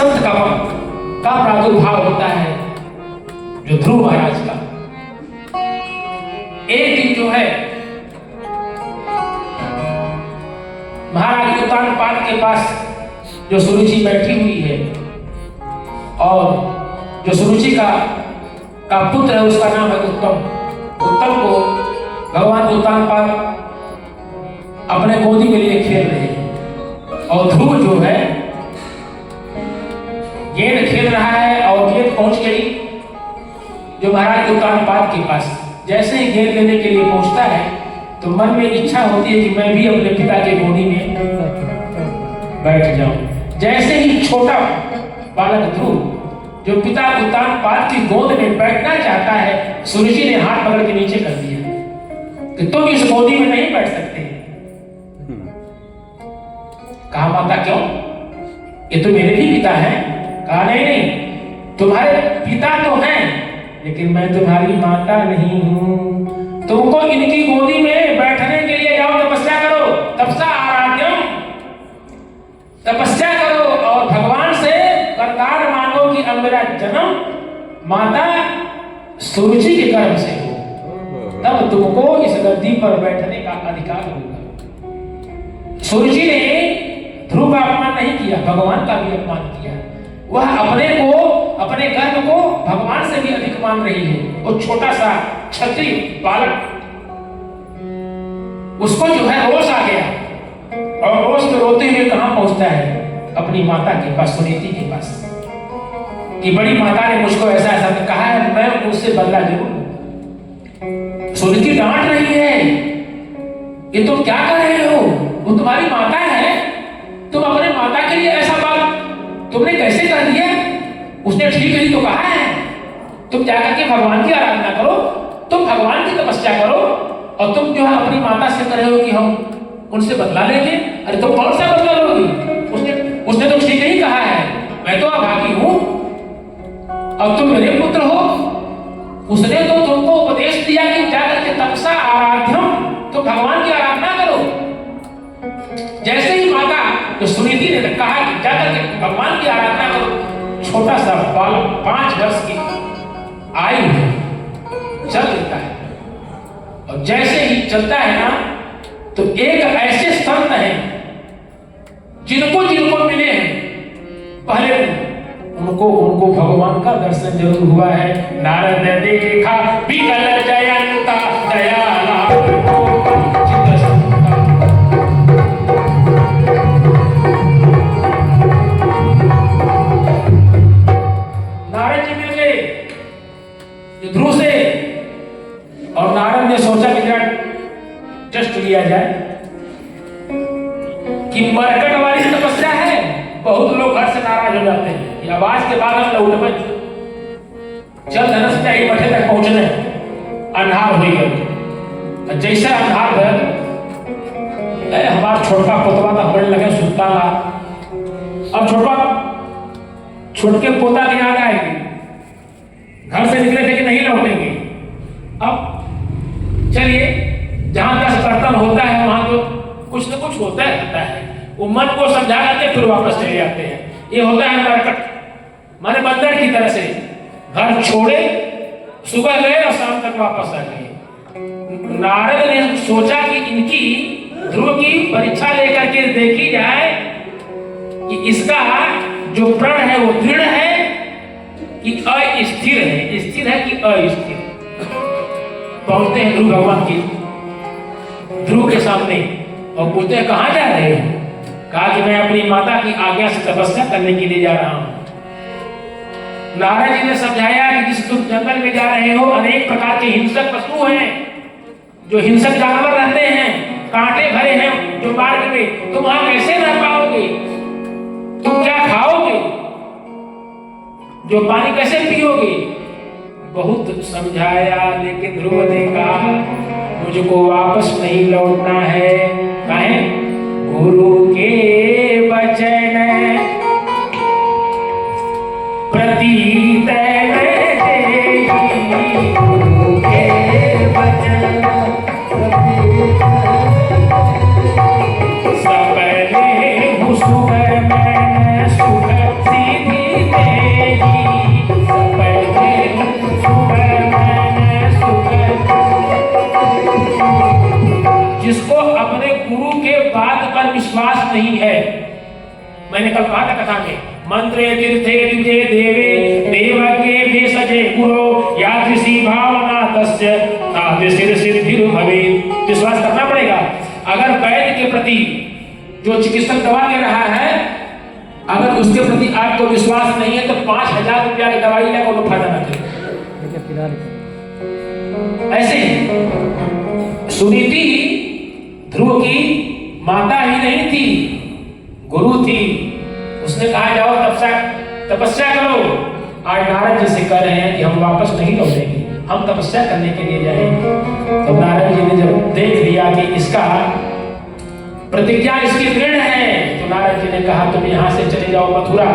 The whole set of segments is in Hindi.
संत का प्रादुर्भाव होता है जो ध्रुव महाराज का। एक दिन जो है महाराज उत्तानपाद के पास जो सुरुचि बैठी हुई है और जो सुरुचि का पुत्र है उसका नाम है उत्तम। उत्तम को भगवान उत्तानपाद अपने गोदी में लिए खेल रहे हैं और ध्रुव जो है गेंद खेल रहा है और गेंद पहुंच गई जो महाराज उत्तानपाद के पास। जैसे ही गेंद लेने के लिए पहुंचता है तो मन में इच्छा होती है कि मैं भी अपने पिता के गोदी में बैठ जाऊं। जैसे ही छोटा बालक ध्रुव जो पिता उत्तानपाद की गोद में बैठना चाहता है, सुरुचि ने हाथ पकड़ के नीचे कर दिया कि तुम इस गोदी में नहीं बैठ सकते। कहा माता क्यों? ये तो मेरे भी पिता हैं। कहा नहीं नहीं, तुम्हारे पिता तो हैं लेकिन मैं तुम्हारी माता नहीं हूं। तुमको इनकी गोदी में बैठने के लिए जाओ, तपस्या करो, तपसा आराध्यम, तपस्या करो और भगवान से वरदान मांगो कि अब मेरा जन्म माता सुरुचि के गर्भ से हो, तब तुमको इस गद्दी पर बैठने का अधिकार होगा। सुरुचि ने ध्रुव का अपमान नहीं किया, भगवान का भी अपमान किया। वह अपने को, अपने गर्भ को भगवान से भी अधिक मान रही है। वो छोटा सा क्षत्रिय बालक, उसको जो है रोष आ गया और रोष में रोते हुए कहां पहुंचता है? अपनी माता के पास, सुनीति के पास, कि बड़ी माता ने मुझको ऐसा ऐसा कहा है, मैं उससे बदला जरूर लूंगा। सुनीति डांट रही है, ये तुम क्या कर रहे हो? वो तुम्हारी माता है, तुम अपने माता के लिए ऐसा बात तुमने कैसे कर दिया? उसने ठीक ही तो कहा है, तुम जाकर के भगवान की आराधना करो, तुम भगवान की तपस्या करो और तुम जो है अपनी माता से कह रहे हो कि हम उनसे बदला लेंगे। अरे तुम कौन सा बदला लोगी? उसने तो ठीक ही कहा है, मैं तो अभागी हूं और तुम मेरे पुत्र हो। उसने तो तुमको उपदेश दिया कि जाकर के तपसा आराध्यम, तुम भगवान की आराधना करो। जैसे ही माता जो सुनीति ने कहा कि जाकर के भगवान की आराधना करो, छोटा सा बालक 5 वर्ष की आयु है, चल देता है और जैसे ही चलता है ना तो एक ऐसे संत हैं जिनको मिले हैं, पहले उनको भगवान का दर्शन जरूर हुआ है। नारद देखा विकल जयंता दयाला, नारद जी मिल गए ध्रुव से और नारद ने सोचा कि जरा टेस्ट लिया जाए कि मरकट वाली तपस्या है। बहुत लोग घर से नाराज हो जाते हैं कि आवाज के बाद हम लौट में चल धनुष चाहिए मठे तक पहुंचने, अंधार हो गया। जैसे अंधार भर हमारा छोटका पोतवा था, हमें लगे सुनता ला। अब छोटके पोता की याद आएगी, घर से निकले थे कि नहीं लौटेंगे। अब चलिए जहां 10 बर्तन होता है वहां तो कुछ न कुछ होता रहता है, वो मन को समझा करके फिर वापस चले जाते हैं। ये होता है मरकट, माने बंदर की तरह से घर छोड़े, सुबह गए और शाम तक वापस आ गए। नारद ने सोचा कि इनकी ध्रुव की परीक्षा लेकर के देखी जाए कि इसका जो प्रण है वो दृढ़ है कि अस्थिर है, स्थिर है कि अस्थिर। पहुंचते हैं ध्रुव भगवान की ध्रुव के सामने और पूछते हैं कहां जा रहे हैं? कहा कि मैं अपनी माता की आज्ञा से तपस्या करने के लिए जा रहा हूं। नारद जी ने समझाया कि जिस तुम जंगल में जा रहे हो अनेक प्रकार के हिंसक पशु हैं, जो हिंसक जानवर रहते हैं, कांटे भरे हैं जो मार्ग में, तुम वहां कैसे रह पाओगे? तुम क्या खाओगे? जो पानी कैसे पियोगे? बहुत समझाया लेकिन ध्रुव ने कहा मुझको वापस नहीं लौटना है। काहे? गुरु के वचन प्रतीत गुरु के वचन सबले सुख में सुख सीधी जिसको अपने गुरु के बात पर विश्वास नहीं है, मैंने कल कहा था कथा में, मंत्रे तीर्थे द्विजे देवे देवके भेषजे गुरो यादृशी भावना तस्य तादृशी सिद्धिर् भवेत्। विश्वास करना पड़ेगा। अगर वैद्य के प्रति जो चिकित्सक दवा दे रहा है, अगर उसके प्रति आपको विश्वास नहीं है तो 5,000 रुपया की दवाई लेगा वो फायदा ना करे। ऐसे सुनीति ध्रुव की माता ही नहीं थी, गुरु थी। उसने कहा जाओ तपस्या करो। आज नारद जी से कह रहे हैं कि हम वापस नहीं लौटेंगे, हम तपस्या करने के लिए जाएंगे। तो नारद जी ने जब देख लिया कि इसका प्रतिज्ञा इसकी दृढ़ है, तो नारद जी ने कहा तुम यहाँ से चले जाओ मथुरा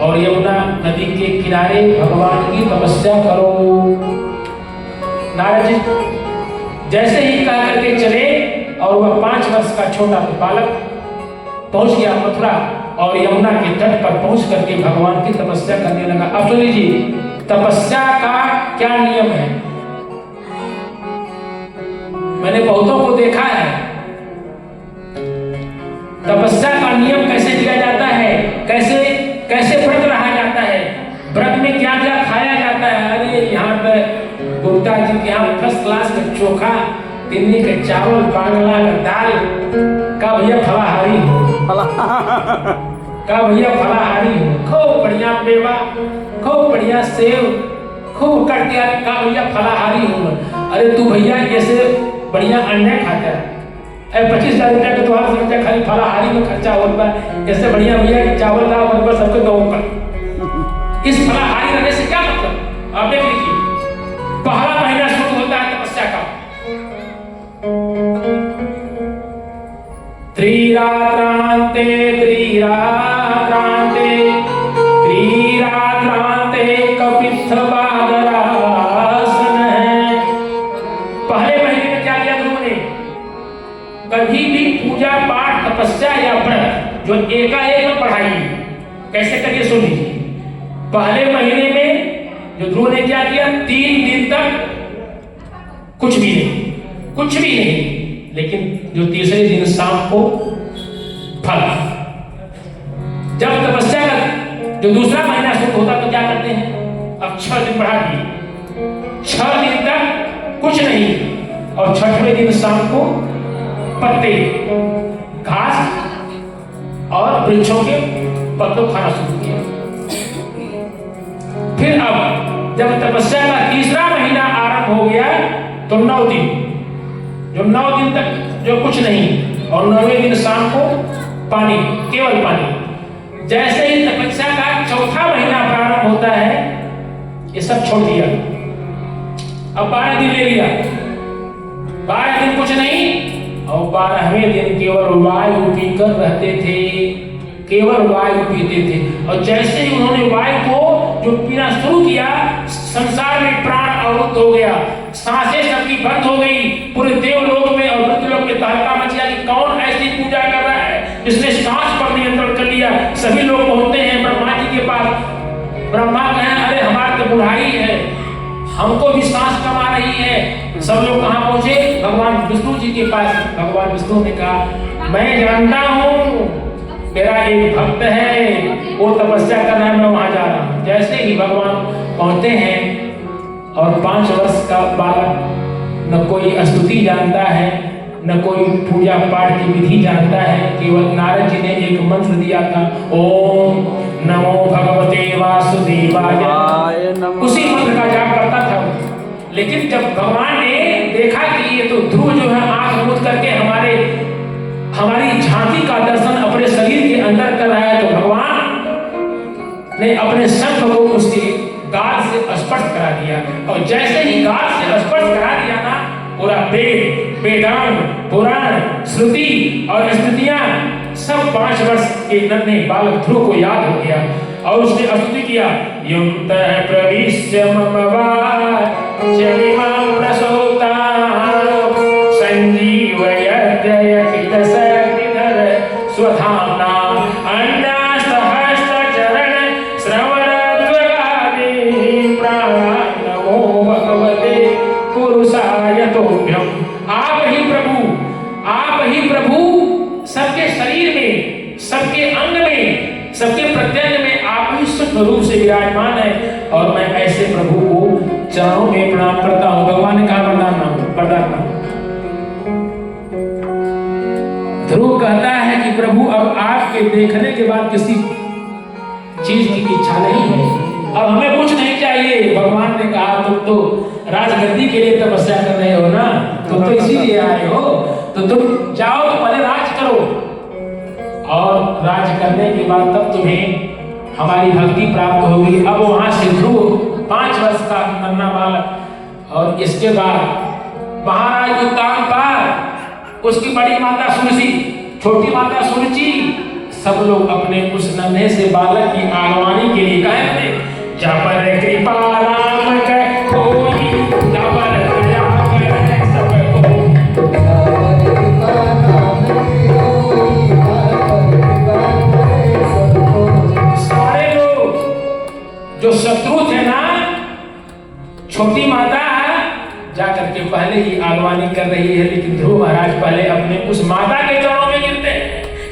और यमुना नदी के किनारे भगवान की तपस्या करो। नारद जी जैसे ही कह करके चले और वह 5 वर्ष का छोटा बालक पहुंच गया मथुरा और यमुना के तट पर पहुंच करके भगवान की तपस्या करने लगा। अब सुन लीजिए तपस्या का क्या नियम है। मैंने बहुतों को देखा है, तपस्या का नियम कैसे दिया जाता है, कैसे कैसे व्रत रहा जाता है, व्रत में क्या क्या खाया जाता है। अरे यहाँ पे गुप्ता जी के यहाँ फर्स्ट क्लास का चोखा, तिन्नी का चावल, बांगला का दाल का भैया फलाहारी हो, का भैया फलाहारी हो, खूब बढ़िया मेवा, खूब बढ़िया सेव, खूब कटिया का भैया फलाहारी हो। अरे तू भैया ऐसे बढ़िया अंडे खाता है, 25,000 रुपया का तुम्हारा समझा खाली फलाहारी में खर्चा होता है, ऐसे बढ़िया भैया चावल दाल बनकर सबके दो पर। इस फलाहारी रहने से क्या मतलब, आप देख लीजिए पहला महीना शुरू होता है तपस्या का। त्रिरात्रांते त्रिरात्रांते त्रिरात्रांते कपित्थ बादरासन है। पहले महीने में क्या किया गुरु ने, कभी भी पूजा पाठ तपस्या या व्रत जो एकाएक में पढ़ाई कैसे करिए सुन लीजिए। पहले महीने में जो ध्रुव ने क्या किया, 3 दिन तक कुछ भी नहीं, लेकिन जो तीसरे दिन शाम को फल। जब तपस्या का जो दूसरा महीना शुरू होता तो क्या करते हैं, अब 6 दिन बढ़ा दिए, 6 दिन तक कुछ नहीं और 6वें दिन शाम को पत्ते, घास और वृक्षों के पत्तों खाना शुरू किया। फिर अब जब तपस्या का तीसरा महीना आरंभ हो गया तो 9 दिन, जो 9 दिन तक जो कुछ नहीं और 9वें दिन शाम को पानी, केवल पानी। जैसे ही तपस्या का चौथा महीना प्रारंभ होता है ये सब छोड़ दिया। अब 12 दिन ले लिया, 12 दिन कुछ नहीं और 12वें दिन केवल वायु पीकर रहते थे, केवल वायु पीते थे। और जैसे ही उन्होंने वायु को जो पीना शुरू किया, संसार में प्राण अवरुद्ध हो गया, सांसें सबकी बंद हो गई। पूरे देवलोक में और मृत्युलोक में तहलका मच गया कि कौन ऐसी पूजा कर रहा है जिसने सांस पर नियंत्रण कर लिया। सभी लोग पहुंचते हैं ब्रह्मा जी के पास। ब्रह्मा कहें अरे हमारी तो बुढ़ाई है, हमको भी सांस कम आ रही है। सब लोग कहाँ पहुंचे, भगवान विष्णु जी के पास। भगवान विष्णु ने कहा मैं जानता हूँ मेरा एक भक्त है, वो तपस्या कर रहा है, मैं वहां जा रहा हूं। जैसे ही भगवान पहुंचते हैं और 5 वर्ष का बालक न कोई स्तुति जानता है न कोई पूजा पाठ की विधि जानता है, केवल नारद जी ने एक मंत्र दिया था, ओम नमो भगवते वासुदेवाय, उसी मंत्र का जाप करता था। लेकिन जब भगवान ने देखा कि ये तो ध्रुव जो है आंख मूंद करके हमारी झांकी का दर्शन अपने शरीर के अंदर कर रहा है, तो भगवान ने अपने शंख को उसके गाल से स्पर्श करा दिया। और जैसे ही गाल से स्पर्श करा दिया ना, पूरा वेद, वेदांग, पुराण, श्रुति और स्मृतियां सब 5 वर्ष के नन्हे बालक ध्रुव को याद हो गया। और उसने स्तुति किया, युक्तः प्रविश्य मम वाचमिमां प्रसूतां संजीवयत्यखिलशक्तिधर स्वधाम्ना अन्नास्तहस्तचरण श्रवणत्वगादि प्राणो भगवते पुरुषाय तोभ्यम्। आप ही प्रभु, सूक्ष्म रूप से विराजमान है और मैं ऐसे प्रभु को चरणों में प्रणाम करता हूं। भगवान ने कहा वरदान मांगो। ध्रुव कहता है कि प्रभु अब आपके देखने के बाद किसी चीज की इच्छा नहीं है, अब हमें कुछ नहीं चाहिए। भगवान ने कहा तुम तो राजगद्दी के लिए तपस्या कर रहे हो ना, तुम तो इसीलिए आए हो, तो तुम जाओ तो पहले राज करो, और राज करने के बाद तब तुम्हें हमारी भक्ति प्राप्त होगी। अब वहां से ध्रुव 5 वर्ष का नन्हा बालक, और इसके बाद महाराज उत्तानपाद, उसकी बड़ी माता सुरसी, छोटी माता सुरुचि, सब लोग अपने उस नन्हे से बालक की आगवानी के लिए कहे थे, जबर कृपा राम के कोई, जबर दया करे सब को, सारे लोग जो शत्रु थे ना, छोटी माता जाकर के पहले ही आगवानी कर रही है, लेकिन ध्रुव महाराज पहले अपने उस माता के चरणों में गिरते हैं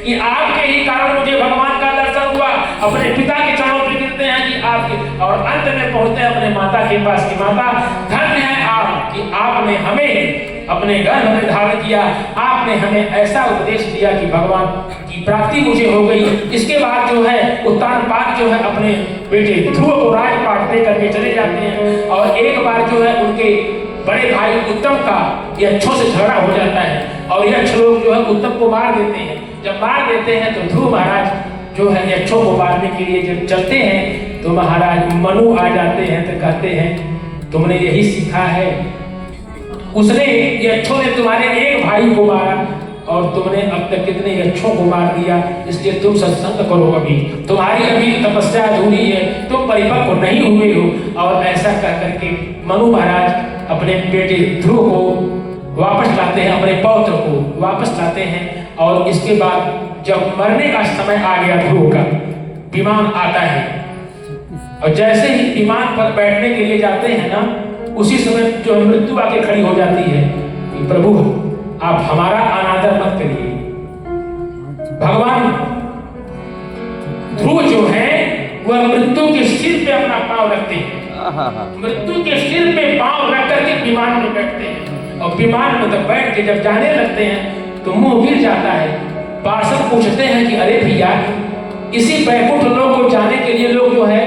कि आपके ही कारण मुझे भगवान का दर्शन हुआ। अपने पिता के चरणों में गिरते हैं कि आपके, और अंत में पहुंचते हैं अपने माता के पास कि माता धन्य है आप कि आपने हमें अपने गर्भ में धारण किया, आपने हमें ऐसा उपदेश दिया कि भगवान की प्राप्ति मुझे हो गई। इसके बाद जो है उत्तानपाद जो है अपने बेटे ध्रुव को राजपाट दे करके चले जाते हैं, और एक बार जो है उनके बड़े भाई उत्तम का यक्षों से झगड़ा हो जाता है, और यक्ष लोग जो है उत्तम को मार देते हैं। जब मार देते हैं तो ध्रुव महाराज जो है यक्षों को मारने के लिए जब चलते हैं तो महाराज मनु आ जाते हैं तो कहते हैं तुमने यही सीखा है, उसने यक्षों ने तुम्हारे एक भाई को मारा और तुमने अब तक कितने यक्षों को मार दिया, इसलिए तुम सत्संग करो, अभी तुम्हारी अभी तपस्या अधूरी है, तुम परिपक्व नहीं हुए हो। और ऐसा कह करके मनु महाराज अपने बेटे ध्रुव को वापस लाते हैं, अपने पौत्र को वापस लाते हैं। और इसके बाद जब मरने का समय आ गया ध्रुव का, विमान आता है, और जैसे ही विमान पर बैठने के लिए जाते हैं ना, उसी समय जो मृत्यु आके खड़ी हो जाती है कि प्रभु आप हमारा अनादर मत करिए। भगवान ध्रुव जो है वह मृत्यु के सिर पे अपना पांव रखते हैं, मृत्यु के सिर पे पांव रख करके विमान में बैठते हैं, और विमान में तब बैठ के जब जाने लगते हैं तो मुंह गिर जाता है। पार्षद पूछते हैं कि अरे भैया, इसी बैकुंठ लोक को जाने के लिए लोग जो है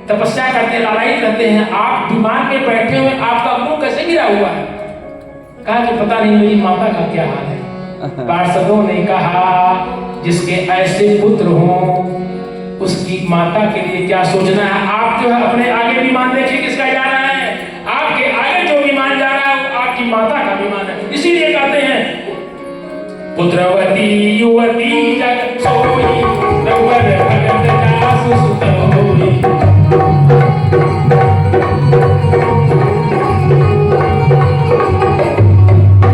तपस्या करते लड़ाई करते हैं, आप विमान में बैठे हुए आपका मुंह कैसे गिरा हुआ है? कहा कि पता नहीं मेरी माता का क्या हाल है। पार्षदों ने कहा जिसके ऐसे पुत्र हों उसकी माता के लिए क्या सोचना है। आप जो है अपने आगे विमान देखिए किसका जा रहा है, आपके आगे जो विमान जा रहा है वो आपकी माता का विमान है। इसीलिए कहते हैं पुत्रवती युवती जग सोई, रघुवर भगत जासु सुत होई।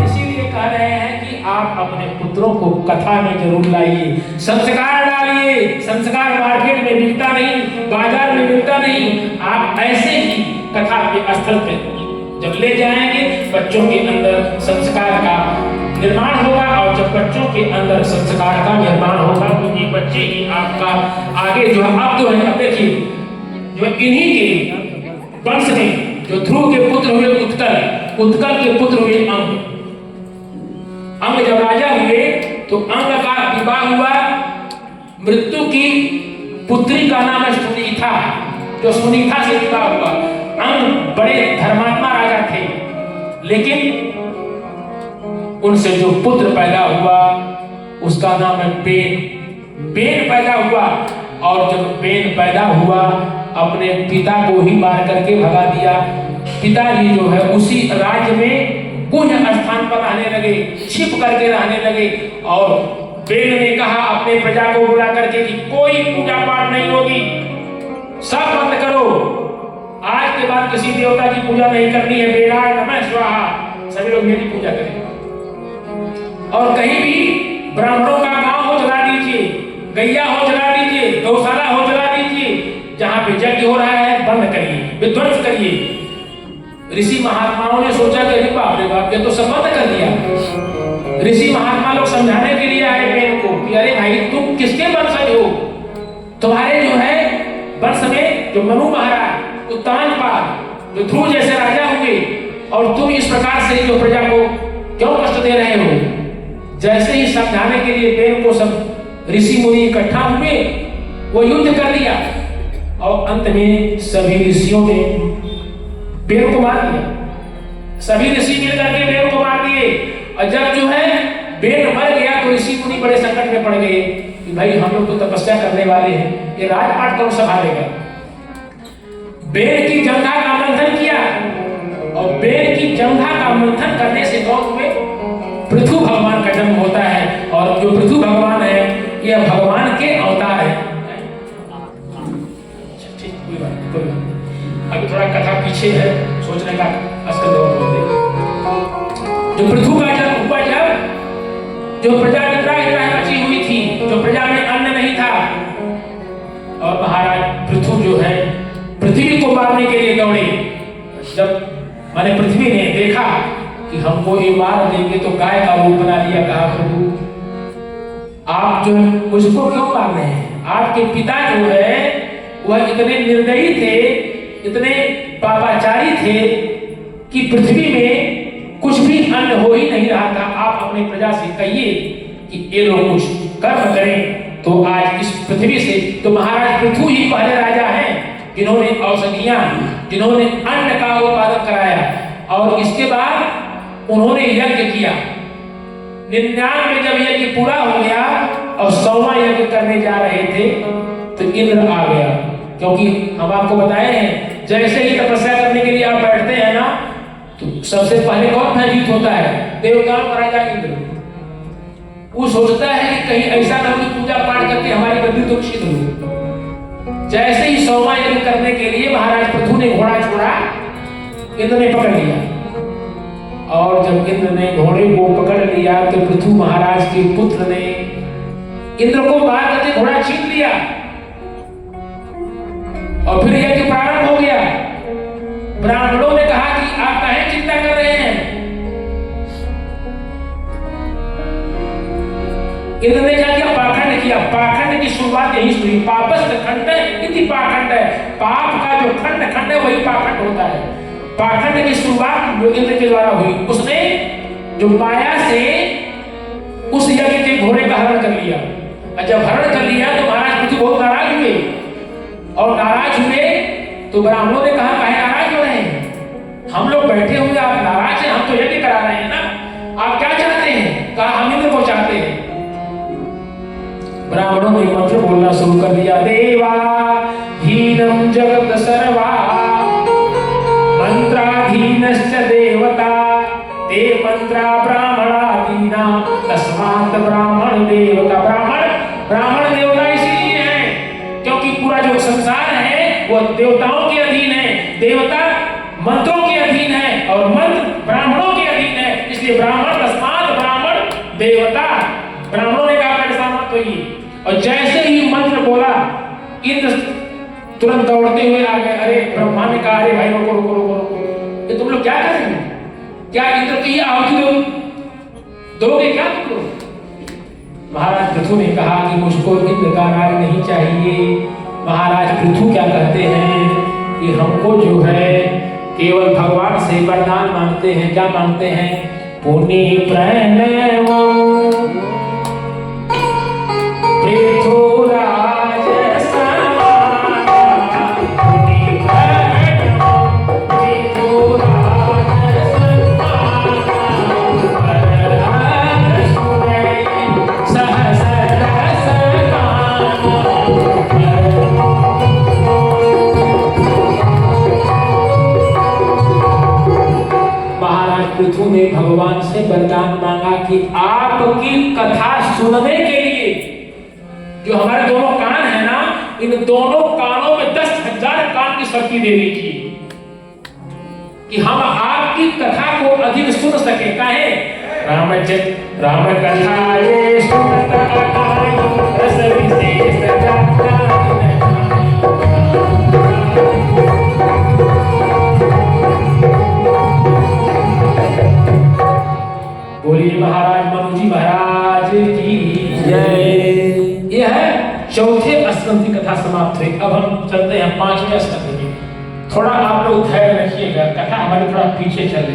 इसीलिए कह रहे हैं कि आप अपने पुत्रों को कथा में जरूर लाइए, संस्कार डालिए। संस्कार मार्केट में मिलता नहीं, बाजार में मिलता नहीं, आप ऐसे ही कथा के स्थल पे जब ले जाएंगे बच्चों के अंदर संस्कार का निर्माण होगा, और जब बच्चों के अंदर संस्कार का निर्माण होगा तो ये बच्चे ही आपका आगे जो है, अब जो है, अब देखिए जो इन्हीं के वंश में जो ध्रुव के पुत्र हुए उत्कल, उत्कल के पुत्र हुए अंग, अंग जब राजा हुए तो अंग का विवाह हुआ मृत्यु की पुत्री का नाम है सुनीता, जो सुनीता से विवाह हुआ। अंग बड़े धर्मात्मा राजा थे, लेकिन उनसे जो पुत्र पैदा हुआ उसका नाम है बेन। बेन पैदा हुआ, और जब बेन पैदा हुआ अपने पिता को ही मार करके भगा दिया। पिताजी जो है उसी राज्य में कुछ स्थान पर रहने लगे, छिप करके रहने लगे, और बेन ने कहा अपने प्रजा को बुला करके कि कोई पूजा पाठ नहीं होगी, सब बंद करो, आज के बाद किसी देवता की पूजा नहीं करनी है, बेराय नमः स्वाहा, सभी लोग मेरी पूजा करें। और कहीं भी ब्राह्मणों का गांव हो जला दीजिए, गैया हो जला दीजिए, गौशाला हो जला दीजिए, जहां पे यज्ञ हो रहा है बंद करिए, विध्वंस करिए। ऋषि महात्माओं ने सोचा कि अरे बाप रे बाप, ये तो सब बंद कर दिया। ऋषि महात्मा लोग समझाने के लिए आए बेन को कि अरे भाई तुम किसके वंशज हो, तुम्हारे जो है वंश में जो ध्रुव जैसे राजा होंगे, और तुम इस प्रकार से जो प्रजा को क्यों कष्ट दे रहे हो। जैसे ही समझाने के लिए बेन को सब ऋषि मुनि इकट्ठा हुए, वो युद्ध कर लिया और अंत में सभी ऋषियों ने बेन को मार दिया। सभी ऋषि मिलकर के बेन को मार दिए। और जब जो है बेन मर गया तो ऋषि मुनि बड़े संकट में पड़ गए कि भाई हम लोग तो तपस्या करने वाले हैं, ये राजपाट कौन संभालेगा। बेन की जंघा का मंथन किया, और बेन की जंघा का मंथन करने से कौन हुए, पृथु भगवान का जन्म होता है। और जो पृथु भगवान है यह भगवान के अवतार है। ठीक, कोई बात नहीं। अभी थोड़ा कथा पीछे है, सोचने का असर दौर बोलते। जो पृथु का जन्म हुआ, जब जो प्रजा निद्राहीन बची हुई थी, जो प्रजा में अन्न नहीं था, और महाराज पृथु जो है पृथ्वी को मारने के लिए दौड़े। जब माने पृथ्वी ने देखा कि हमको ये मार देंगे तो गाय का रूप बना लिया। कहा प्रभु आप जो मुझको क्यों मार रहे हैं, आपके पिता जो है वह इतने निर्दयी थे, इतने पापाचारी थे कि पृथ्वी में कुछ भी अन्न हो ही नहीं रहा था। आप अपनी प्रजा से कहिए कि ये लोग कुछ कर्म करें तो आज इस पृथ्वी से। तो महाराज पृथु ही पहले राजा हैं जिन्होंने औषधियां, जिन्होंने अन्न का उत्पादन कराया, और इसके बाद उन्होंने यज्ञ किया। 99 जब यज्ञ पूरा हो गया और 100वां यज्ञ करने जा रहे थे तो इंद्र आ गया। क्योंकि हम आपको बताए हैं जैसे ही तपस्या करने के लिए आप बैठते हैं ना, तो सबसे पहले कौन भयभीत होता है, देवताओं का राजा इंद्र। वो सोचता है कि कहीं ऐसा ना हो कि पूजा पाठ करके हमारी गद्दी तो क्षित हो। जैसे ही 100वां यज्ञ करने के लिए महाराज पृथु ने घोड़ा छोड़ा, इंद्र ने पकड़ लिया। और जब इंद्र ने घोड़े को पकड़ लिया तो पृथु महाराज के पुत्र ने इंद्र को मार करके घोड़ा छीन लिया, और फिर यज्ञ प्रारंभ हो गया। ब्राह्मणों ने कहा कि आप काहे चिंता कर रहे हैं। इंद्र ने क्या किया, पाखंड किया। पाखंड की शुरुआत यही हुई। पापस्त खंड इति पाखंड है, पाप का जो खंड खंड है वही पाखंड होता है। पाखंड की शुरुआत जो इंद्र के द्वारा हुई, उसने जो माया से उस यज्ञ के घोड़े का हरण कर लिया। और जब हरण कर लिया तो महाराज पृथु बहुत नाराज हुए, और नाराज हुए तो ब्राह्मणों ने कहा काहे नाराज हो रहे हैं, हम लोग बैठे हुए आप नाराज हैं, हम तो यज्ञ करा रहे हैं ना, आप क्या चाहते हैं। कहा हम इंद्र को चाहते हैं। ब्राह्मणों ने मंत्र बोलना शुरू कर दिया। देवा हीनम जगत सर्वा मंत्राधीनश्च देवता ते मंत्रा ब्राह्मणादीना तस्मात् ब्राह्मण देवता। ब्राह्मण देवता इसीलिए है क्योंकि पूरा जो संसार है वो देवताओं के अधीन है, देवता मंत्रों के अधीन है, और मंत्र ब्राह्मणों के अधीन है। इसलिए ब्राह्मण तस्मात् ब्राह्मण देवता। ब्राह्मणों ने कहा ऐसा मत होइए। और जैसे ही मंत्र बोला इंद्र तुरंत दौड़ते हुए आ गए। अरे ब्रह्मा ने कहा अरे भाई रोको रोको रोको रोको, ये तुम लोग क्या कर रहे हो, क्या इंद्र की आहुति दोगे क्या तुम लोग। महाराज पृथु ने कहा कि मुझको इंद्र का राज नहीं चाहिए। महाराज पृथु क्या कहते हैं कि हमको जो है केवल भगवान से वरदान मांगते हैं। क्या मांगते हैं, पुण्य प्रणव पृथुराज पृथु ने भगवान से वरदान मांगा कि आपकी कथा सुनने के लिए जो हमारे दोनों कान है ना, इन दोनों कानों में 10,000 कान की शक्ति दे दीजिए कि हम आपकी कथा को अधिक सुन सके। काहे राम कथा ये सुनता रस विशेष बोलिए महाराज मनु जी महाराज की जय। यह है चौथे स्कंद की कथा समाप्त हुई। अब हम चलते हैं 5वें स्कंद में। थोड़ा आप लोग धैर्य रखिएगा, कथा हमारे थोड़ा पीछे चल रही है।